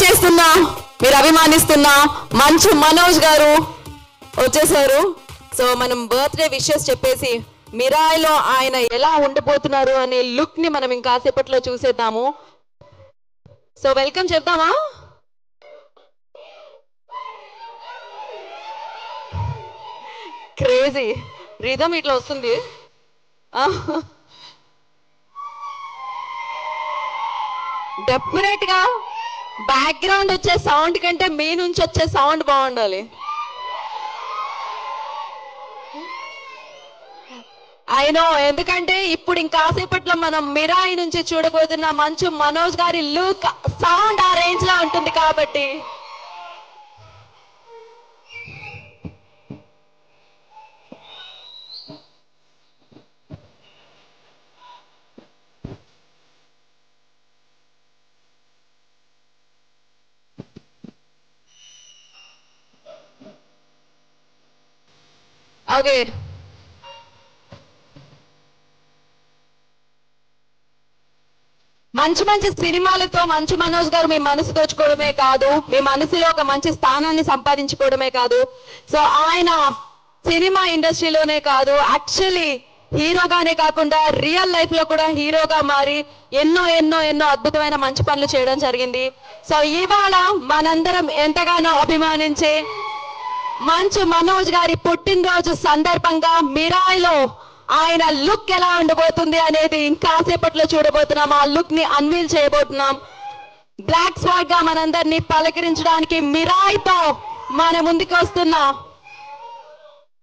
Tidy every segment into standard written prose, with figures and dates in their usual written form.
చేస్తున్నా మీరు అభిమానిస్తున్న మంచు మనోజ్ గారు వచ్చేసారు. సో మనం బర్త్డే విషెస్ చెప్పేసి మిరాయిలో ఆయన ఎలా ఉండిపోతున్నారు అనే లుక్ ని మనం ఇంకాసేపట్లో చూసేద్దాము. సో వెల్కమ్ చెప్తామా? క్రేజీ రిథమ్ ఇట్లా వస్తుంది. డెఫినెట్ గా బ్యాక్గ్రౌండ్ వచ్చే సౌండ్ కంటే మీ నుంచి వచ్చే సౌండ్ బాగుండాలి. అయినో, ఎందుకంటే ఇప్పుడు ఇంకాసేపట్లో మనం మిరాయి నుంచి చూడబోతున్న మంచు మనోజ్ గారి లుక్ సౌండ్ ఆ రేంజ్ లో ఉంటుంది కాబట్టి. ఓకే, మంచి మంచి సినిమాలతో మంచు మనోజ్ గారు మీ మనసు దోచుకోవడమే కాదు, మీ మనసులో ఒక మంచి స్థానాన్ని సంపాదించుకోవడమే కాదు, సో ఆయన సినిమా ఇండస్ట్రీలోనే కాదు, యాక్చువల్లీ హీరోగానే కాకుండా రియల్ లైఫ్ లో కూడా హీరోగా మారి ఎన్నో ఎన్నో ఎన్నో అద్భుతమైన మంచి పనులు చేయడం జరిగింది. సో ఇవాళ మనందరం ఎంతగానో అభిమానించే మంచు మనోజ్ గారి పుట్టినరోజు సందర్భంగా మిరాయిలో ఆయన లుక్ ఎలా ఉండబోతుంది అనేది ఇంకాసేపట్లో చూడబోతున్నాం. ఆ లుక్ ని అన్వీల్ చేయబోతున్నాం. బ్లాక్ స్వాగ్ గా మనందరినీ పలకరించడానికి మిరాయితో మన ముందుకు వస్తున్న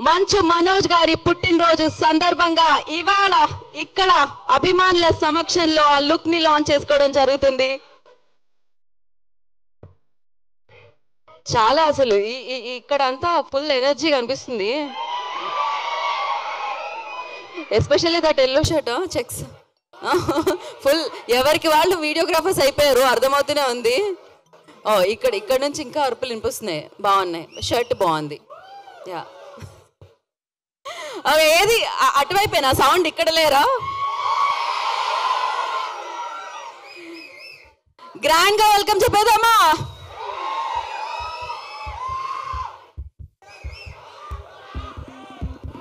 మంచు మనోజ్ గారి పుట్టినరోజు సందర్భంగా ఇవాళ ఇక్కడ అభిమానుల సమక్షంలో ఆ లుక్ ని లాంచ్ చేసుకోవడం జరుగుతుంది. చాలా అసలు ఇక్కడ అంతా ఫుల్ ఎనర్జీ కనిపిస్తుంది. Especially that yellow shirt checks full ఎవరికి వాళ్ళు వీడియోగ్రాఫర్స్ అయిపోయారు, అర్థమవుతూనే ఉంది. ఓ ఇక్కడ నుంచి ఇంకా అరుపులు వినిపిస్తున్నాయి, బాగున్నాయి. షర్ట్ బాగుంది. యా, ఏది అటువైపోయినా సౌండ్ ఇక్కడ లేరా? గ్రాండ్ గా వెల్కమ్ చెప్పేదామా?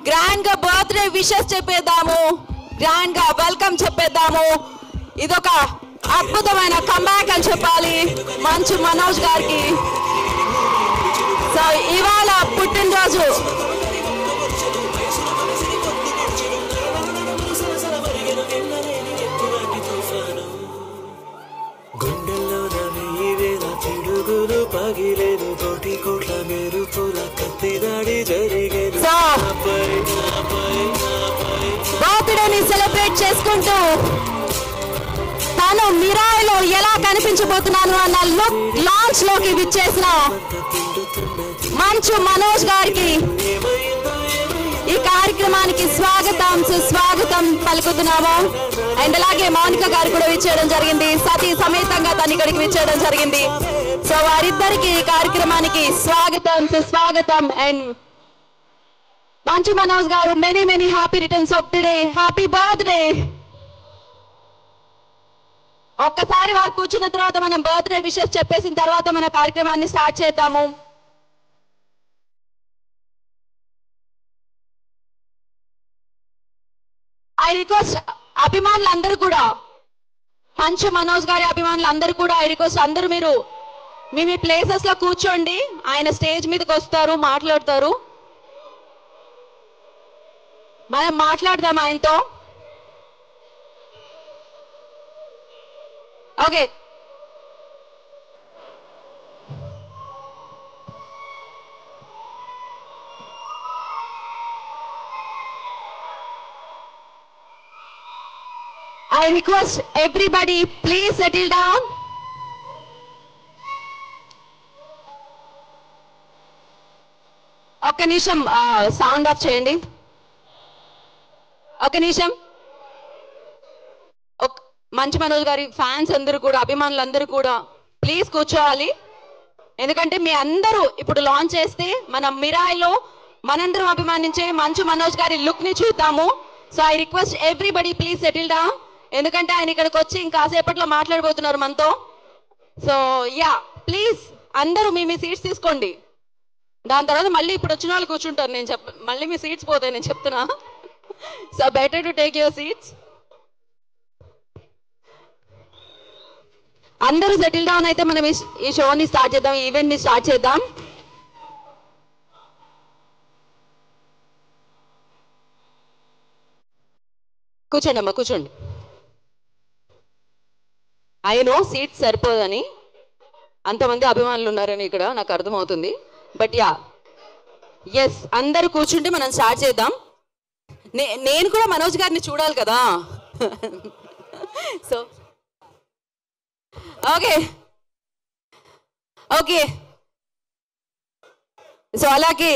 గ్రాండ్ గా బర్త్డే విషెస్ చెప్పేద్దాము, గ్రాండ్ గా వెల్కమ్ చెప్పేద్దాము. ఇదొక అద్భుతమైన కంబ్యాక్ అని చెప్పాలి మంచు మనోజ్ గారికి. సో ఇవాళ పుట్టినరోజు బర్త్డేని సెలబ్రేట్ చేసుకుంటూ తాను మిరాయిలో ఎలా కనిపించబోతున్నాను అన్న లుక్ లాంచ్ లోకి విచ్చేసిన మంచు మనోజ్ గారికి ఈ కార్యక్రమానికి స్వాగతం సుస్వాగతం పలుకుతున్నాము. అండ్ అలాగే మౌనిక గారు కూడా విచ్చేయడం జరిగింది, సతీ సమేతంగా తను ఇక్కడికి విచ్చేయడం జరిగింది. సో వారిద్దరికి ఈ కార్యక్రమానికి స్వాగతం సుస్వాగతం. అండ్ మంచు మనోజ్ గారు many many happy returns of the day, happy birthday. ఒక్కసారి వారు కూర్చున్న తర్వాత మనం బర్త్డే విషెస్ చెప్పేసిన తర్వాత మన కార్యక్రమాన్ని స్టార్ట్ చేద్దాము. ఐ రిక్వెస్ట్ అభిమానులందరూ కూడా, మంచు మనోజ్ గారి అభిమానులందరూ కూడా ఐ రిక్వెస్ట్ అందరూ మీరు మీ మీ ప్లేసెస్ లో కూర్చోండి. ఆయన స్టేజ్ మీదకి వస్తారు, మాట్లాడతారు. మనం మాట్లాడదాం ఆయనతో. Okay, I request everybody please settle down. ఒక్క నిమిషం సౌండ్ ఆఫ్ చేయండి. ఒక్క నిమిషం. మంచు మనోజ్ గారి ఫ్యాన్స్ అందరూ కూడా, అభిమానులందరూ కూడా ప్లీజ్ కూర్చోవాలి. ఎందుకంటే మీ అందరూ ఇప్పుడు లాంచ్ చేస్తే మనం మిరాయిలో మనందరం అభిమానించే మంచు మనోజ్ గారి లుక్ ని చూద్దాము. So I request everybody please settle down. ఎందుకంటే ఆయన ఇక్కడికి వచ్చి ఇంకాసేపట్లో మాట్లాడబోతున్నారు మనతో. సో యా, ప్లీజ్ అందరూ మీ సీట్స్ తీసుకోండి. దాని తర్వాత మళ్ళీ ఇప్పుడు వచ్చిన వాళ్ళు కూర్చుంటారు. మళ్ళీ మీ సీట్స్ పోతాయి, నేను చెప్తున్నా. So better to take your seats. అందరూ సెటిల్ డౌన్ అయితే మనం ఈ షోని స్టార్ట్ చేద్దాం, ఈ ఈవెంట్ ని స్టార్ట్ చేద్దాం. కూర్చోండి అమ్మా, కూర్చోండి. అయినో సీట్ సరిపోదని, అంతమంది అభిమానులు ఉన్నారని ఇక్కడ నాకు అర్థమవుతుంది. బట్ యా, ఎస్, అందరూ కూర్చుంటే మనం స్టార్ట్ చేద్దాం. నేను కూడా మనోజ్ గారిని చూడాలి కదా. సో ఓకే ఓకే సో అలాగే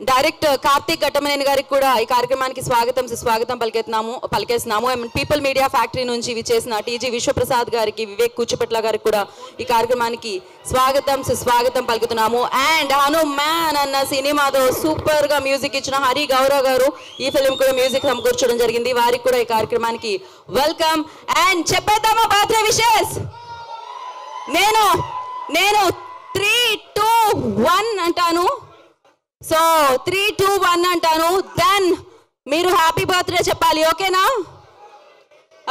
డైరెక్టర్ కార్తీక్ ఘట్టమనేని గారికి కూడా ఈ కార్యక్రమానికి స్వాగతం పలికేస్తున్నాము. పీపుల్ మీడియా ఫ్యాక్టరీ నుంచి విచ్చేసిన టీజీ విశ్వప్రసాద్ గారికి, వివేక్ కూచిపట్ల గారికి కూడా ఈ కార్యక్రమానికి స్వాగతం పలుకుతున్నాము. అండ్ హనుమాన్ అన్న సినిమాతో సూపర్ గా మ్యూజిక్ ఇచ్చిన హరి గౌరవ్ గారు ఈ ఫిల్మ్ కూడా మ్యూజిక్ సమకూర్చడం జరిగింది. వారికి కూడా ఈ కార్యక్రమానికి వెల్కమ్. అండ్ చెప్పేద్దామా బర్త్డే విషెస్? నేను 3, 2, 1 అంటాను. సో 3, 2, 1 అంటాను. దెన్ మీరు హ్యాపీ బర్త్డే చెప్పాలి. ఓకేనా?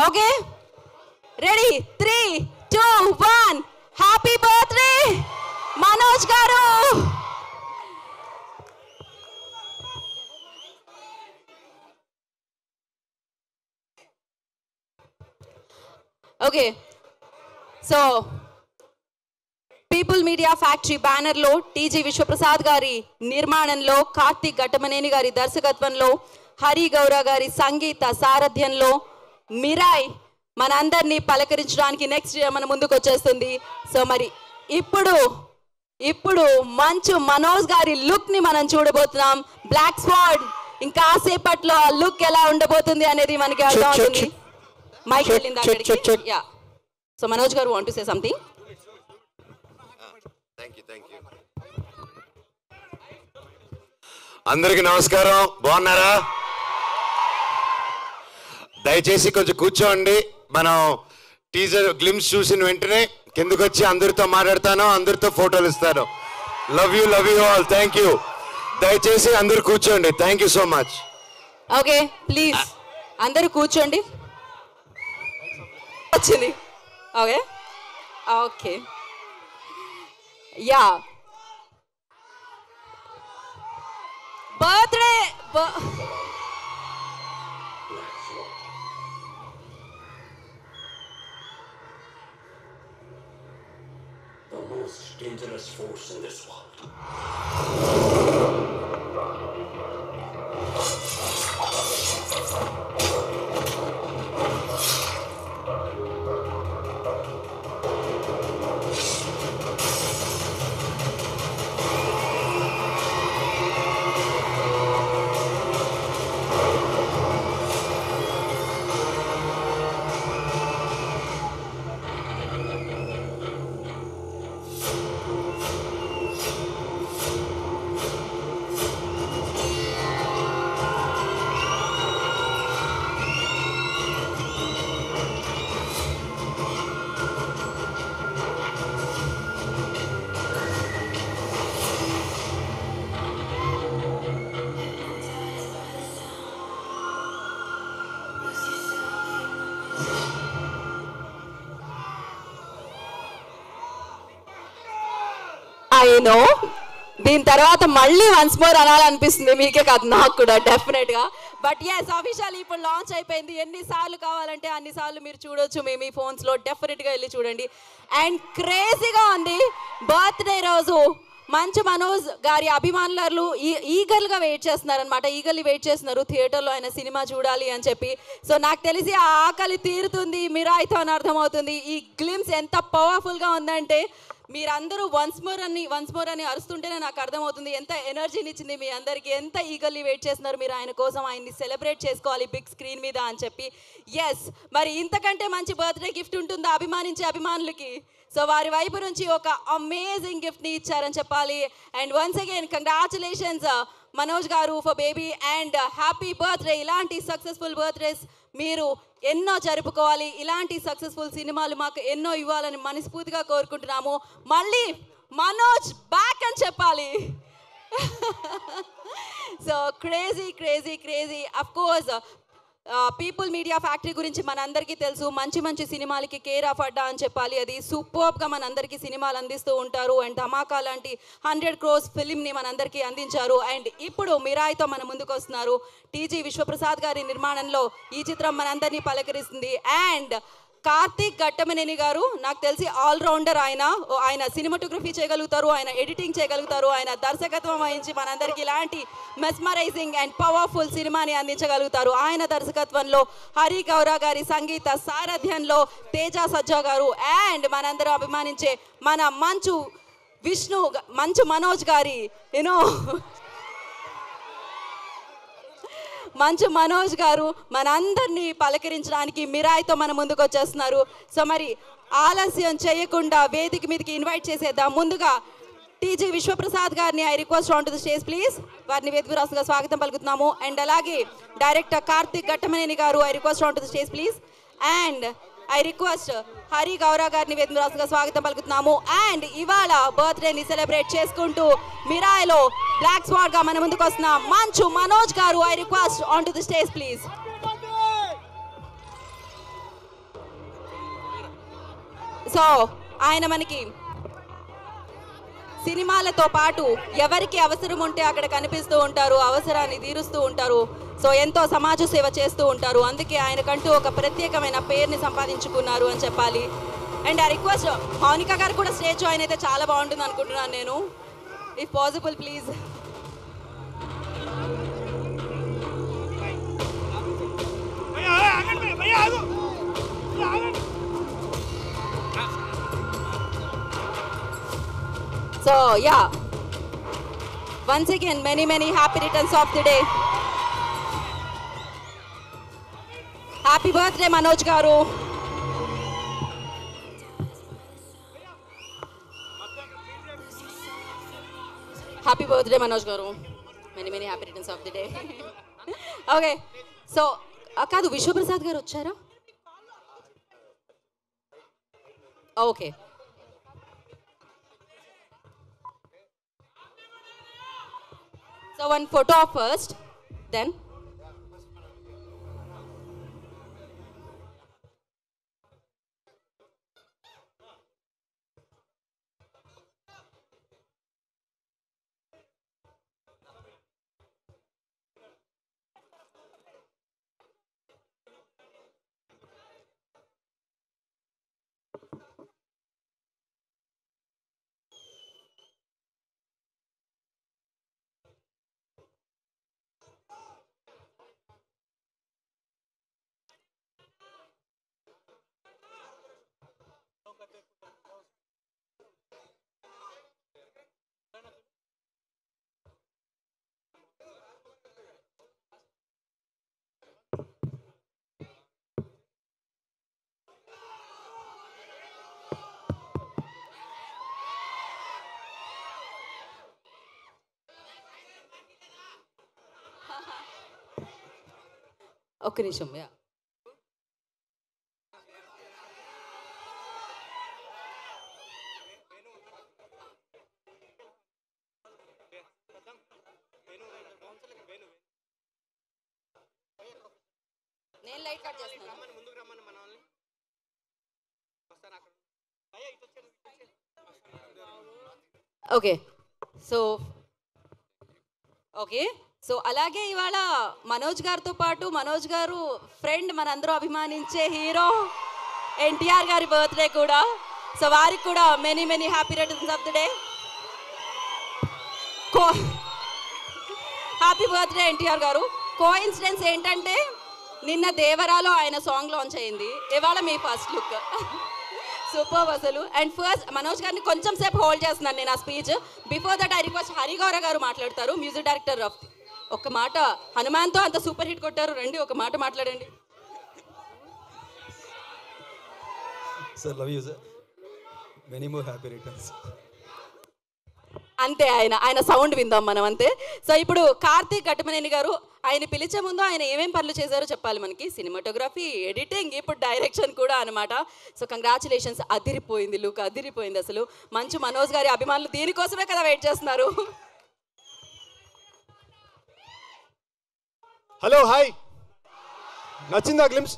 Okay, ready? 3, 2, 1 happy birthday Manoj garu. Okay, so people media factory బ్యానర్లో టీజీ విశ్వప్రసాద్ గారి నిర్మాణంలో, కార్తీక్ ఘట్టమనేని గారి దర్శకత్వంలో, హరి గౌరవ్ గారి సంగీత సారథ్యంలో మిరాయ్ మనందరినీ పలకరించడానికి నెక్స్ట్ మన ముందుకు వచ్చేస్తుంది. సో మరి ఇప్పుడు మంచు మనోజ్ గారి లుక్ ని మనం చూడబోతున్నాం. బ్లాక్ స్వాడ్ ఇంకాసేపట్లో ఆ లుక్ ఎలా ఉండబోతుంది అనేది మనకి అర్థం అవుతుంది. మైక్ వెళ్ళింది అక్కడికి. యా, సో మనోజ్ గారు వాంట్ టు సే సంథింగ్. అందరికి నమస్కారం. బాగున్నారా? దయచేసి కొంచెం కూర్చోండి. మనం టీజర్ గ్లిమ్స్ చూసిన వెంటనే కిందకు వచ్చి అందరితో మాట్లాడతాను, అందరితో ఫోటోలు ఇస్తాను. Love you all. Thank you. దయచేసి అందరు కూర్చోండి. Thank you so much. Okay, please అందరూ కూర్చోండి. వచ్చింది. Okay okay yeah, birthday the most dangerous force in this world. అయినో దీని తర్వాత మళ్ళీ వన్స్ మోర్ అనాలనిపిస్తుంది, మీకే కాదు నాకు కూడా డెఫినెట్ గా. బట్ ఎస్, అఫీషియల్ ఇప్పుడు లాంచ్ అయిపోయింది. ఎన్నిసార్లు కావాలంటే అన్నిసార్లు మీరు చూడొచ్చు మీ ఫోన్స్ లో. డెఫినెట్ గా వెళ్ళి చూడండి. అండ్ క్రేజీగా ఉంది. బర్త్డే రోజు మంచు మనోజ్ గారి అభిమానులు ఈగర్గా వెయిట్ చేస్తున్నారు అనమాట. ఈగర్లీ వెయిట్ చేస్తున్నారు థియేటర్లో ఆయన సినిమా చూడాలి అని చెప్పి. సో నాకు తెలిసి ఆ ఆకలి తీరుతుంది మిరాయితో అని అర్థమవుతుంది. ఈ గ్లిమ్స్ ఎంత పవర్ఫుల్గా ఉందంటే మీరందరూ వన్స్ మోర్ అని అరుస్తుంటేనే నాకు అర్థమవుతుంది ఎంత ఎనర్జీని ఇచ్చింది మీ అందరికీ, ఎంత ఈగర్లీ వెయిట్ చేస్తున్నారు మీరు ఆయన కోసం. ఆయన్ని సెలబ్రేట్ చేసుకోవాలి బిగ్ స్క్రీన్ మీద అని చెప్పి. ఎస్, మరి ఇంతకంటే మంచి బర్త్డే గిఫ్ట్ ఉంటుందా అభిమానించే అభిమానులకి? సో వారి వైపు నుంచి ఒక అమేజింగ్ గిఫ్ట్ని ఇచ్చారని చెప్పాలి. And once again congratulations Manoj garu for baby and happy birthday. ఇలాంటి సక్సెస్ఫుల్ బర్త్డేస్ మీరు ఎన్నో జరుపుకోవాలి. ఇలాంటి సక్సెస్ఫుల్ సినిమాలు మాకు ఎన్నో ఇవ్వాలని మనస్ఫూర్తిగా కోరుకుంటున్నాము. మళ్ళీ మనోజ్ బ్యాక్ అని చెప్పాలి. So crazy crazy crazy. Of course people media factory గురించి మనందరికీ తెలుసు. మంచి మంచి సినిమాలకి కేర్ ఆఫ్ అడ్డా అని చెప్పాలి. అది సూపర్గా మనందరికీ సినిమాలు అందిస్తూ ఉంటారు. అండ్ ధమాకా లాంటి 100 crores ఫిలింని మనందరికీ అందించారు. అండ్ ఇప్పుడు మిరాయితో మన ముందుకు వస్తున్నారు. టీజీ విశ్వప్రసాద్ గారి నిర్మాణంలో ఈ చిత్రం మనందరినీ పలకరిస్తుంది. అండ్ కార్తీక్ ఘట్టమనేని గారు నాకు తెలిసి ఆల్రౌండర్. ఆయన సినిమాటోగ్రఫీ చేయగలుగుతారు, ఆయన ఎడిటింగ్ చేయగలుగుతారు, ఆయన దర్శకత్వం వహించి మనందరికీ ఇలాంటి మెస్మరైజింగ్ అండ్ పవర్ఫుల్ సినిమాని అందించగలుగుతారు. ఆయన దర్శకత్వంలో హరి గౌరా గారి సంగీత సారథ్యంలో తేజ సజ్జా గారు అండ్ మనందరూ అభిమానించే మన మంచు మనోజ్ గారి మంచు మనోజ్ గారు మనందరినీ పలకరించడానికి మిరాయితో మన ముందుకు వచ్చేస్తున్నారు. సో మరి ఆలస్యం చేయకుండా వేదిక మీదకి ఇన్వైట్ చేసేద్దాం. ముందుగా టీజీ విశ్వప్రసాద్ గారిని I request on to the stage please. వారిని వేదిక రాసుగా స్వాగతం పలుకుతున్నాము. అండ్ అలాగే డైరెక్టర్ కార్తీక్ ఘట్టమనేని గారు I request on to the stage please. And I request Hari Gaura గారిని వేదిక రాసుగా స్వాగతం పలుకుతున్నాము. అండ్ ఇవాళ బర్త్డేని సెలబ్రేట్ చేసుకుంటూ మిరాయిలో బ్లాక్ స్వాడ్ గా మన ముందుకు వస్తున్న మంచు మనోజ్ గారు I request on to the stage please. So ఆయన మనకి సినిమాలతో పాటు ఎవరికి అవసరం ఉంటే అక్కడ కనిపిస్తూ ఉంటారు, అవసరాన్ని తీరుస్తూ ఉంటారు. సో ఎంతో సమాజ సేవ చేస్తూ ఉంటారు. అందుకే ఆయనకంటూ ఒక ప్రత్యేకమైన పేరుని సంపాదించుకున్నారు అని చెప్పాలి. అండ్ ఆ రిక్వెస్ట్ మౌనిక గారు కూడా స్టేజ్ జాయిన్ అయితే చాలా బాగుంటుంది అనుకుంటున్నాను నేను. If possible please. So yeah, once again many happy returns of the day. Happy birthday Manoj garu. Happy birthday Manoj garu. Many happy returns of the day. Okay, so కాదు విశ్వప్రసాద్ గారు వచ్చారా? Okay. So one photo first, then ఒక్క నిమిషం. Yeah నేను light cut చేస్తున్నాను. Okay so అలాగే ఇవాళ మనోజ్ గారితో పాటు మనోజ్ గారు ఫ్రెండ్ మనందరూ అభిమానించే హీరో ఎన్టీఆర్ గారి బర్త్డే కూడా. సో వారికి కూడా many happy returns of the day. Happy birthday NTR గారు. కోఇన్సిడెన్స్ ఏంటంటే నిన్న దేవరాలో ఆయన సాంగ్ లాంచ్ అయింది, ఇవాళ మీ ఫస్ట్ లుక్. సూపర్ అసలు. అండ్ ఫస్ట్ మనోజ్ గారిని కొంచెం సేపు హోల్డ్ చేస్తున్నాను నేను ఆ speech. Before that I request Harigowra garu మాట్లాడతారు, మ్యూజిక్ డైరెక్టర్ ఆఫ్. ఒక మాట, హనుమాన్తో అంత సూపర్ హిట్ కొట్టారు, రండి ఒక మాట మాట్లాడండి. Sir love you sir, many more happy returns. అంతే, ఆయన సౌండ్ విందాం మనం అంతే. సో ఇప్పుడు కార్తీక్ ఘట్టమనేని గారు ఆయన పిలిచే ముందు ఆయన ఏమేం పనులు చేశారో చెప్పాలి మనకి. సినిమాటోగ్రఫీ, ఎడిటింగ్, ఇప్పుడు డైరెక్షన్ కూడా అనమాట. So congratulations. అదిరిపోయింది లుక్, అదిరిపోయింది అసలు. మంచు మనోజ్ గారి అభిమానులు దీనికోసమే కదా వెయిట్ చేస్తున్నారు. Hello, hi. నచ్చిందా గ్లిమ్స్?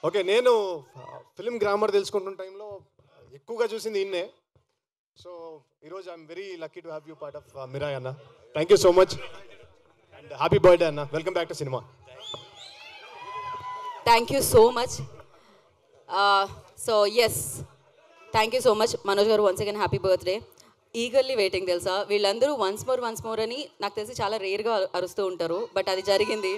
ఓకే, నేను ఫిలిం గ్రామర్ తెలుసుకుంటున్న టైంలో ఎక్కువగా చూసింది ఈయన్నే. సో ఈరోజు I'm very lucky to have you part of Mirai అన్న. Thank you so much and happy birthday అన్న. Welcome back to cinema. Thank you so much. So yes, thank you so much Manoj garu. Once again happy birthday. Eagerly waiting తెలుసా. వీళ్ళందరూ once more అని నాకు తెలిసి చాలా రేర్గా అరుస్తూ ఉంటారు. బట్ అది జరిగింది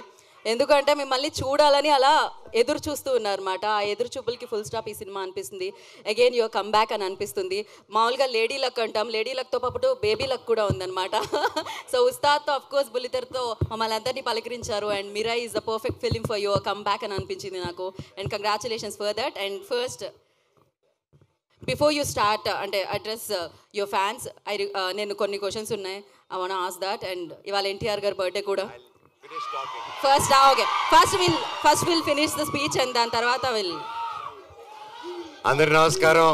ఎందుకంటే మిమ్మల్ని చూడాలని అలా ఎదురు చూస్తూ ఉన్నారన్నమాట. ఆ ఎదురు చూపులకి ఫుల్ స్టాప్ ఈ సినిమా అనిపిస్తుంది. అగైన్ యువర్ కమ్ బ్యాక్ అని అనిపిస్తుంది. మామూలుగా లేడీ లక్ అంటాం, లేడీ లక్తో పాటు బేబీ లక్ కూడా ఉందన్నమాట. సో ఉస్తాద్తో అఫ్కోర్స్ బుల్లితెరతో మమ్మల్ని అందరినీ పలకరించారు. And Mirai is the perfect film for your comeback అని అనిపించింది నాకు. And congratulations for that. And first before you start అంటే అడ్రస్ యువర్ ఫ్యాన్స్, నేను కొన్ని క్వశ్చన్స్ ఉన్నాయి. I want ask that. And ఇవాళ ఎన్టీఆర్ గారి బర్త్డే కూడా. First will finish the speech and దాని తర్వాత విల్. అందరికి నమస్కారం.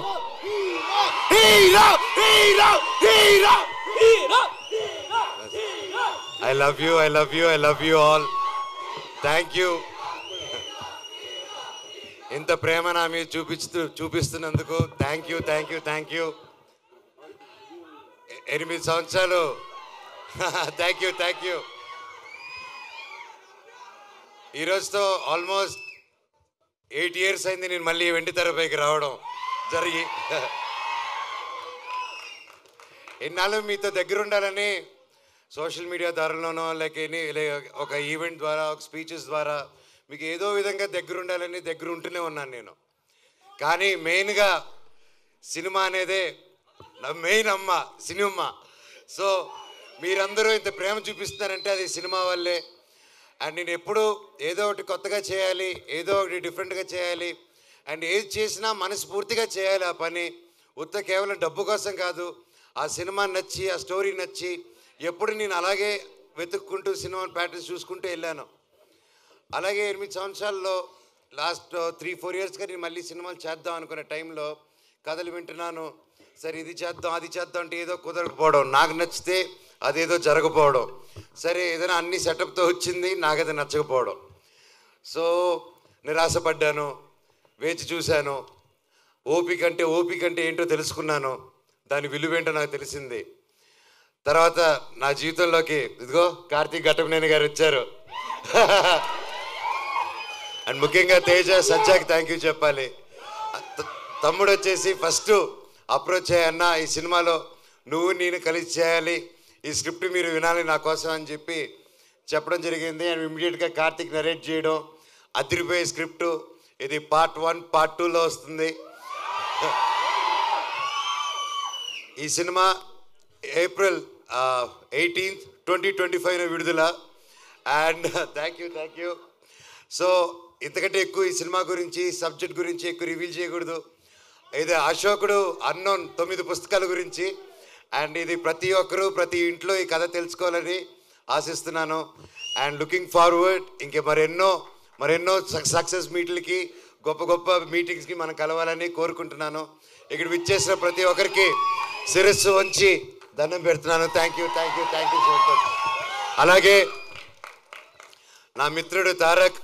I love you all. Thank you. ఇంత ప్రేమ నా మీద చూపిస్తున్నందుకు థ్యాంక్ యూ. 8 సంవత్సరాలు. Thank you. ఈరోజుతో ఆల్మోస్ట్ 8 years అయింది నేను మళ్ళీ వెండి తెరపైకి రావడం జరిగి. ఎన్నాళ్ళు మీతో దగ్గర ఉండాలని సోషల్ మీడియా ద్వారాలోనో ఒక ఈవెంట్ ద్వారా, ఒక స్పీచెస్ ద్వారా మీకు ఏదో విధంగా దగ్గర ఉండాలని దగ్గర ఉంటూనే ఉన్నాను నేను. కానీ మెయిన్గా సినిమా అనేదే నా మెయిన్ అమ్మ, సినిమా. సో మీరందరూ ఇంత ప్రేమ చూపిస్తున్నారంటే అది సినిమా వల్లే. అండ్ నేను ఎప్పుడు ఏదో ఒకటి కొత్తగా చేయాలి, ఏదో ఒకటి డిఫరెంట్గా చేయాలి. అండ్ ఏది చేసినా మనస్ఫూర్తిగా చేయాలి ఆ పని. కేవలం డబ్బు కోసం కాదు. ఆ సినిమా నచ్చి, ఆ స్టోరీ నచ్చి ఎప్పుడు నేను అలాగే వెతుక్కుంటూ సినిమా ప్యాటర్న్స్ చూసుకుంటూ వెళ్ళాను. అలాగే 8 సంవత్సరాల్లో లాస్ట్ 3-4 yearsగా నేను మళ్ళీ సినిమాలు చేద్దాం అనుకునే టైంలో కథలు వింటున్నాను. సరే ఇది చేద్దాం, అది చేద్దాం అంటే ఏదో కుదరకపోవడం, నాకు నచ్చితే అదేదో జరగకపోవడం. సరే ఏదైనా అన్ని సెటప్తో వచ్చింది, నాకైతే నచ్చకపోవడం. సో నిరాశపడ్డాను, వేచి చూశాను. ఓపిక అంటే ఏంటో తెలుసుకున్నాను. దాని విలువేంటో నాకు తెలిసింది. తర్వాత నా జీవితంలోకి ఇదిగో కార్తీక్ ఘట్టమనేని గారు వచ్చారు. అండ్ ముఖ్యంగా తేజ, సజ్జాకి థ్యాంక్ యూ చెప్పాలి. తమ్ముడు వచ్చేసి ఫస్ట్ అప్రోచ్ అయ్యన్న, ఈ సినిమాలో నువ్వు నేను కలిసి చేయాలి, ఈ స్క్రిప్ట్ మీరు వినాలి నా కోసం అని చెప్పి చెప్పడం జరిగింది. అండ్ ఇమ్మీడియట్గా కార్తీక్ నరేట్ చేయడం, అదిరిపోయే స్క్రిప్టు. ఇది Part 1, Part 2లో వస్తుంది. ఈ సినిమా April 18th, 2025 విడుదల. And thank you. సో ఇంతకంటే ఎక్కువ ఈ సినిమా గురించి, సబ్జెక్ట్ గురించి ఎక్కువ రివీల్ చేయకూడదు. ఇది అశోకుడు అన్నోన్ 9 పుస్తకాల గురించి. అండ్ ఇది ప్రతి ఒక్కరూ ప్రతి ఇంట్లో ఈ కథ తెలుసుకోవాలని ఆశిస్తున్నాను. అండ్ లుకింగ్ ఫార్వర్డ్ ఇంకే మరెన్నో సక్సెస్ మీట్లకి, గొప్ప మీటింగ్స్కి మనం కలవాలని కోరుకుంటున్నాను. ఇక్కడ విచ్చేసిన ప్రతి ఒక్కరికి శిరస్సు వంచి దండం పెడుతున్నాను. Thank you so much. అలాగే నా మిత్రుడు తారక్,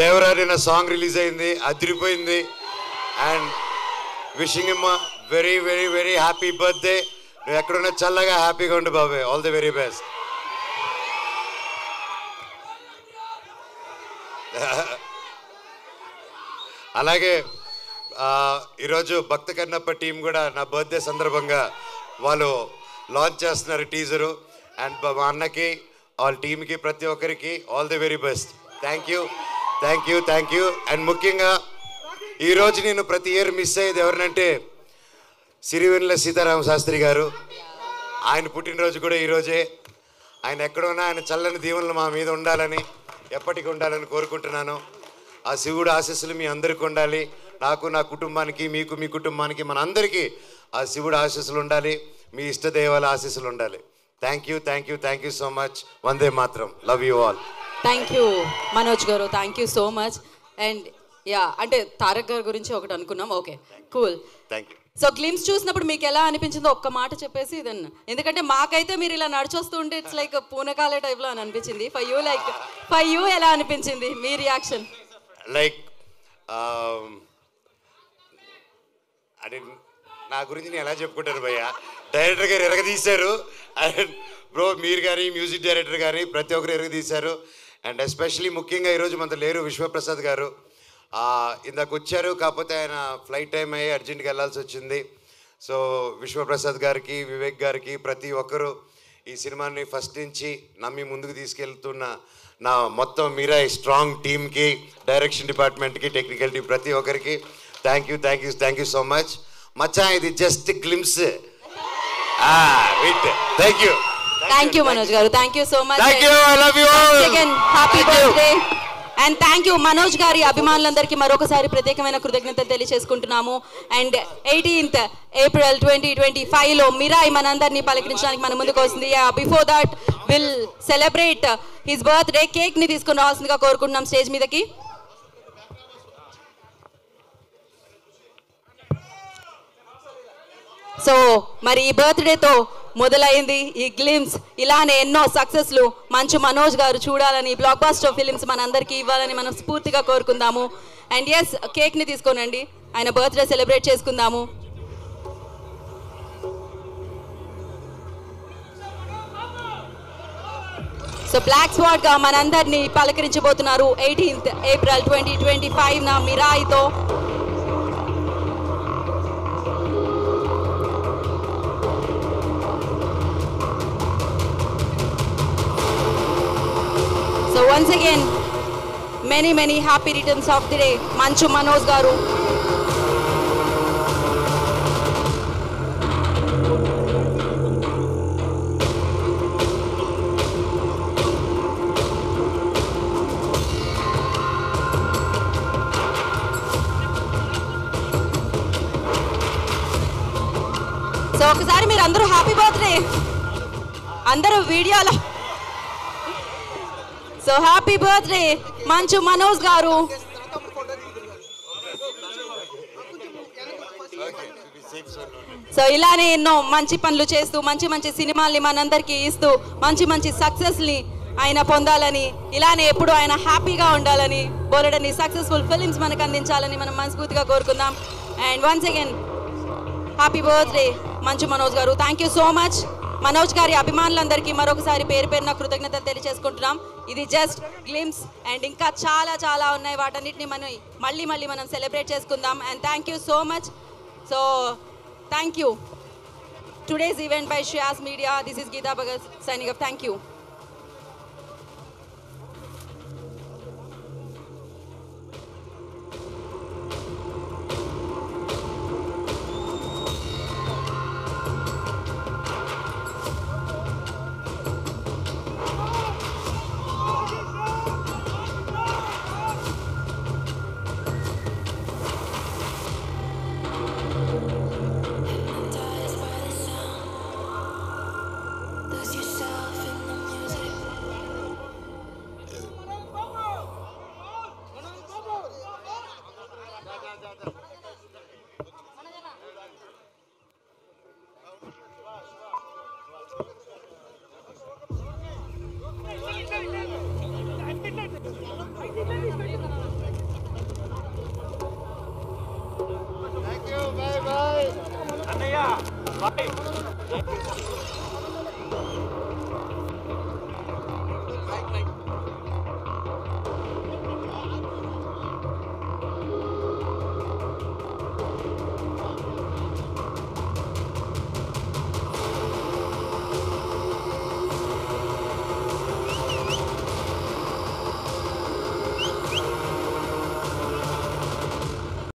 దేవరారి నా సాంగ్ రిలీజ్ అయింది, అదిరిపోయింది. And wishing him very very very happy birthday. నువ్వు ఎక్కడున్నా చల్లగా హ్యాపీగా ఉండు బాబాయ్. All the very best. అలాగే ఈరోజు భక్త కన్నప్ప టీం కూడా నా బర్త్డే సందర్భంగా వాళ్ళు లాంచ్ చేస్తున్నారు టీజరు. అండ్ మా అన్నకి, వాళ్ళ టీంకి, ప్రతి ఒక్కరికి all the very best. Thank you. And ముఖ్యంగా ఈరోజు నేను ప్రతి ఇయర్ మిస్ అయ్యేది ఎవరినంటే సిరివెన్నెల సీతారామ శాస్త్రి గారు. ఆయన పుట్టినరోజు కూడా ఈరోజే. ఆయన ఎక్కడున్నా ఆయన చల్లని దీవెనలు మా మీద ఉండాలని, ఎప్పటికీ ఉండాలని కోరుకుంటున్నాను. ఆ శివుడు ఆశీస్సులు మీ అందరికీ ఉండాలి. నాకు, నా కుటుంబానికి, మీకు, మీ కుటుంబానికి, మన అందరికీ ఆ శివుడు ఆశీస్సులు ఉండాలి, మీ ఇష్టదేవాల ఆశీస్సులు ఉండాలి. Thank you so much. వందే మాత్రం. Love you all. Thank you Manoj garu, thank you so much. And yeah, అంటే తారక్ గారి గురించి ఒకటి అనుకున్నాం. Okay, cool. Thank you. So glimpse చూసినప్పుడు మీకు ఎలా అనిపించిందో ఒక్క మాట చెప్పేసి దెన్, ఎందుకంటే మాకైతే మీరు ఇలా నడిచొస్తూ ఉంటే ఇట్స్ లైక్ పూనకాలే టైప్లో అని అనిపించింది. ఫర్ యూ ఎలా అనిపించింది మీ రియాక్షన్? లైక్ అంటే నా గురించి నేను ఎలా చెప్పుకుంటాను భయ్య, డైరెక్టర్ గారు ఎరగదీశారు. అండ్ బ్రో మీరు కానీ, మ్యూజిక్ డైరెక్టర్ కానీ ప్రతి ఒక్కరు ఎరగదీశారు. అండ్ ఎస్పెషలీ ముఖ్యంగా ఈరోజు మనతో లేరు విశ్వప్రసాద్ గారు. ఇందాక వచ్చారు, కాకపోతే ఆయన ఫ్లైట్ టైం అయ్యి అర్జెంట్గా వెళ్ళాల్సి వచ్చింది. సో విశ్వప్రసాద్ గారికి, వివేక్ గారికి, ప్రతి ఒక్కరు ఈ సినిమాని ఫస్ట్ నుంచి నమ్మి ముందుకు తీసుకెళ్తున్న నా మొత్తం మీరా స్ట్రాంగ్ టీమ్కి, డైరెక్షన్ డిపార్ట్మెంట్కి, టెక్నికల్ టీం, ప్రతి ఒక్కరికి థ్యాంక్ యూ సో మచ్. మచ్చా ఇది just glimpse. Thank you Manoj garu, thank you so much. Happy Thank you. Birthday. And thank you Manoj గారి అభిమానులందరికీ మరొకసారి ప్రత్యేకమైన కృతజ్ఞతలు తెలియజేసుకుంటున్నాము. అండ్ 18th April 2025లో మిరాయ్ మనందరినీ పలకరించడానికి మన ముందుకు వస్తుంది. Before that will celebrate his birthday. కేక్ని తీసుకుని రావాల్సిందిగా కోరుకుంటున్నాం స్టేజ్ మీదకి. సో మరి ఈ బర్త్డేతో మొదలైంది ఈ గ్లిమ్స్. ఇలానే ఎన్నో సక్సెస్లు మంచు మనోజ్ గారు చూడాలని, బ్లాక్ బాస్టర్ ఫిలిమ్స్ మనందరికీ ఇవ్వాలని మనం స్ఫూర్తిగా కోరుకుందాము. అండ్ ఎస్, కేక్ని తీసుకోనండి, ఆయన బర్త్డే సెలబ్రేట్ చేసుకుందాము. సో బ్లాక్ స్వాట్గా మనందరినీ పలకరించబోతున్నారు 18th April 2025 నా మిరాయితో. So once again, many happy returns of the day, Manchu Manoj garu. So ఒకసారి మీరు అందరూ హ్యాపీ బర్త్డే అందరూ వీడియోలో. So happy birthday Manchu Manoj గారు. సో ఇలానే ఎన్నో మంచి పనులు చేస్తూ, మంచి సినిమాల్ని మనందరికీ ఇస్తూ, మంచి సక్సెస్ని ఆయన పొందాలని, ఇలానే ఎప్పుడు ఆయన హ్యాపీగా ఉండాలని, బోలెడని సక్సెస్ఫుల్ ఫిలిమ్స్ మనకు అందించాలని మనం మనస్ఫూర్తిగా కోరుకుందాం. And once again happy birthday Manchu Manoj garu. Thank you so much. Manoj గారి అభిమానులందరికీ మరొకసారి పేరు పేరున కృతజ్ఞతలు తెలియజేసుకుంటున్నాం. ఇది జస్ట్ గ్లిమ్స్ అండ్ ఇంకా చాలా ఉన్నాయి. వాటన్నిటిని మనం మళ్ళీ మనం సెలబ్రేట్ చేసుకుందాం. And thank you so much. So thank you. Today's event by Shreyas media. This is Geeta Bhagat signing off. Thank you. Bye.